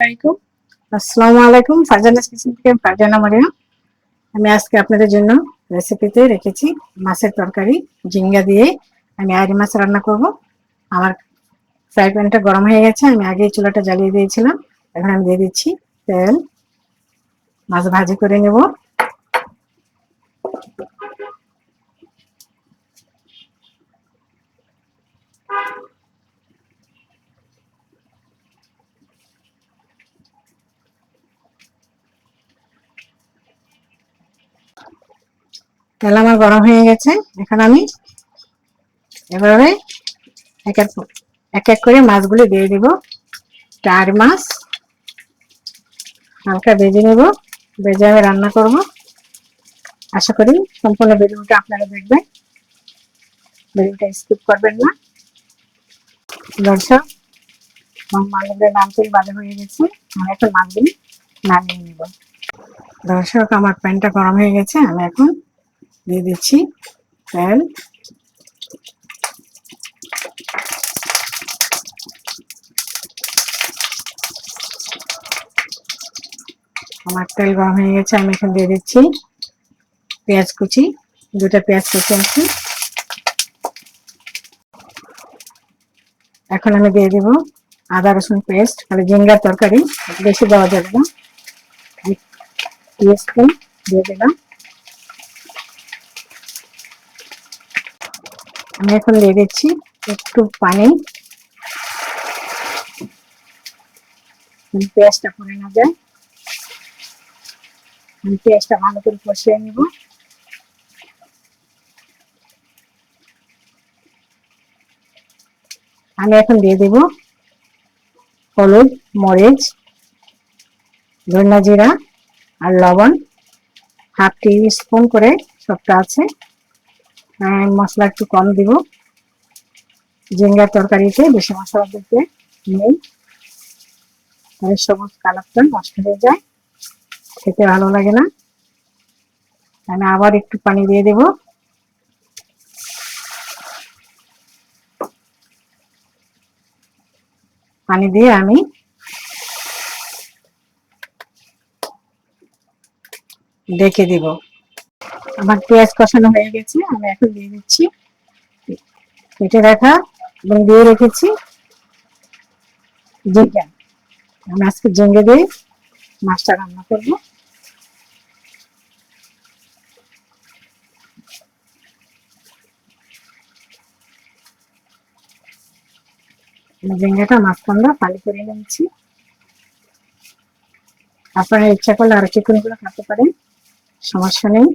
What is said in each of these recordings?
আলাইকুম। আসসালামু আলাইকুম। ফারজানাস কিচেন থেকে ফারজানা মারিয়া। আমি আজকে আপনাদের জন্য রেসিপিতে রেখেছি মাছের তরকারি ঝিঙ্গা দিয়ে। আমি আইড় মাছ রান্না করব। আমার ফ্রাই প্যানটা গরম হয়ে গেছে, আমি আগেই চুলাটা জ্বালিয়ে দিয়েছিলাম। এখন আমি দিয়ে দিচ্ছি তেল। মাছ ভাজি করে নেব। তেল আমার গরম হয়ে গেছে, এখন আমি এভাবে এক এক করে মাছগুলি দিয়ে দিব। আইড় মাছ হালকা ভেজে নেব, ভেজে আমি রান্না করব। আশা করি সম্পূর্ণ ভিডিওটা আপনারা দেখবেন, ভিডিওটা স্কিপ করবেন না। দর্শক, মাছগুলো নামতেই বাজা হয়ে গেছে, আমি এখন মাছগুলি নামিয়ে নিব। দর্শক, আমার প্যানটা গরম হয়ে গেছে, আমি এখন দিয়ে দিচ্ছি তেল। আমার তেল গরম হয়ে গেছে, আমি এখন দিয়ে দিচ্ছি পেঁয়াজ কুচি। দুটা পেঁয়াজ কুচি আনছি। এখন আমি দিয়ে দিব আদা রসুন পেস্ট। তাহলে ঝিঙ্গার তরকারি বেশি দেওয়া যাবে না। পেঁয়াজটা দিয়ে দিলাম। আমি এখন দিয়ে দিচ্ছি একটু পানি, পেঁয়াজটা পড়ে না যায়। আমি পেঁয়াজটা ভালো করে কষিয়ে নিব। আমি এখন দিয়ে দেব হলুদ, মরিচ, ধনিয়া, জিরা আর লবণ। হাফ টি স্পুন করে সবটা আছে। মশলা একটু কম দিব, ঝিঙ্গার তরকারিতে বেশি মশলা দিতে নেই, তাহলে সবুজ কালারটা নষ্ট হয়ে যায়, খেতে ভালো লাগে না। আমি আবার একটু পানি দিয়ে দেব। পানি দিয়ে আমি ঢেকে দেব। আমার পেঁয়াজ কষানো হয়ে গেছে, আমি এখন দিয়ে দিচ্ছি কেটে রাখা এবং দিয়ে রেখেছি ঝিঙ্গা। আমি আজকে ঝিঙ্গে দিয়ে মাছটা রান্না করবো। ঝিঙ্গাটা মাঝখানটা ফালি করে নিয়েছি। আপনারা ইচ্ছা করলে আরো চিকন করে কাটতে পারেন, সমস্যা নেই।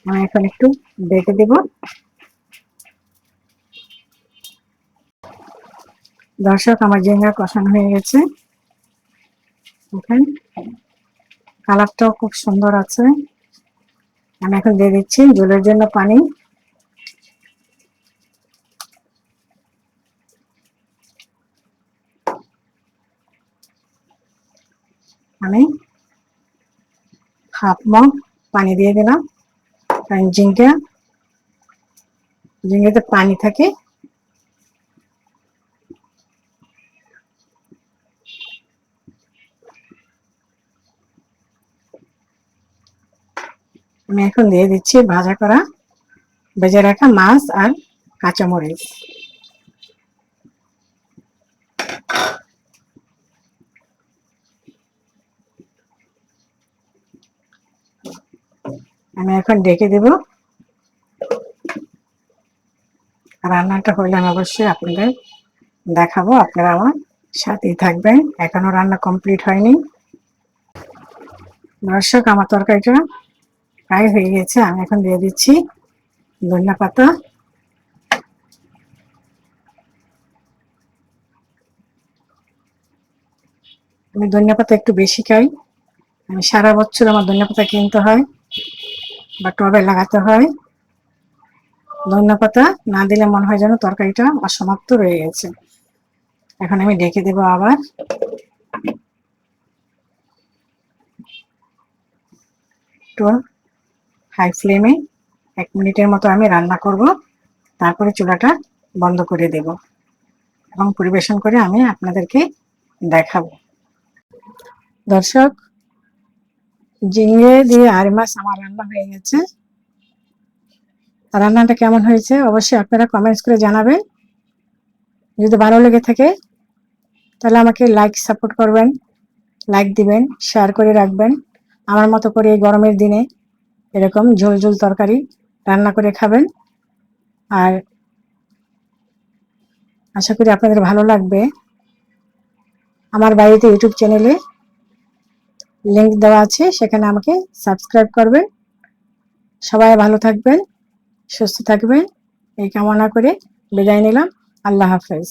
আমি এখন একটু ঢেকে দেব। দর্শক, আমার ঝিঙ্গা কষানো হয়ে গেছে, এখন কালারটাও খুব সুন্দর আছে। আমি এখন দিয়ে দিচ্ছি ঝোলের জন্য পানি। আমি হাফ মগ পানি দিয়ে দিলাম, কারণ ঝিঙ্গাতে পানি থাকে। আমি এখন দিয়ে দিচ্ছি ভেজে রাখা মাছ আর কাঁচামরিচ। আমি এখন ঢেকে দেব। রান্নাটা হইলে আমি অবশ্যই আপনাদের দেখাবো, আপনারা আমার সাথেই থাকবেন। এখনো রান্না কমপ্লিট হয়নি। দর্শক, আমার তরকারিটা প্রায় হয়ে গেছে, আমি এখন দিয়ে দিচ্ছি ধনিয়া পাতা। আমি ধনিয়া পাতা একটু বেশি খাই, আমি সারা বছর আমার ধনিয়া পাতা কিনতে হয় বা টবে লাগাতে হয়। ধনিয়া পাতা না দিলে মনে হয় যেন তরকারিটা অসমাপ্ত রয়ে গেছে। এখন আমি ঢেকে দেব আবার। একটু হাই ফ্লেমে 1 মিনিটের মতো আমি রান্না করব, তারপরে চুলাটা বন্ধ করে দেব এবং পরিবেশন করে আমি আপনাদেরকে দেখাবো। দর্শক, ঝিঙে দিয়ে আড়ি মাছ আমার রান্না হয়ে গেছে। রান্নাটা কেমন হয়েছে অবশ্যই আপনারা কমেন্টস করে জানাবেন। যদি ভালো লেগে থাকে তাহলে আমাকে লাইক সাপোর্ট করবেন, লাইক দিবেন, শেয়ার করে রাখবেন। আমার মতো করে এই গরমের দিনে এরকম ঝোল ঝোল তরকারি রান্না করে খাবেন। আর আশা করি আপনাদের ভালো লাগবে। আমার বাড়িতে ইউটিউব চ্যানেলে লিংক দেওয়া আছে, সেখানে আমাকে সাবস্ক্রাইব করবেন। সবাই ভালো থাকবেন, সুস্থ থাকবেন এই কামনা করে বিদায় নিলাম। আল্লাহ হাফেজ।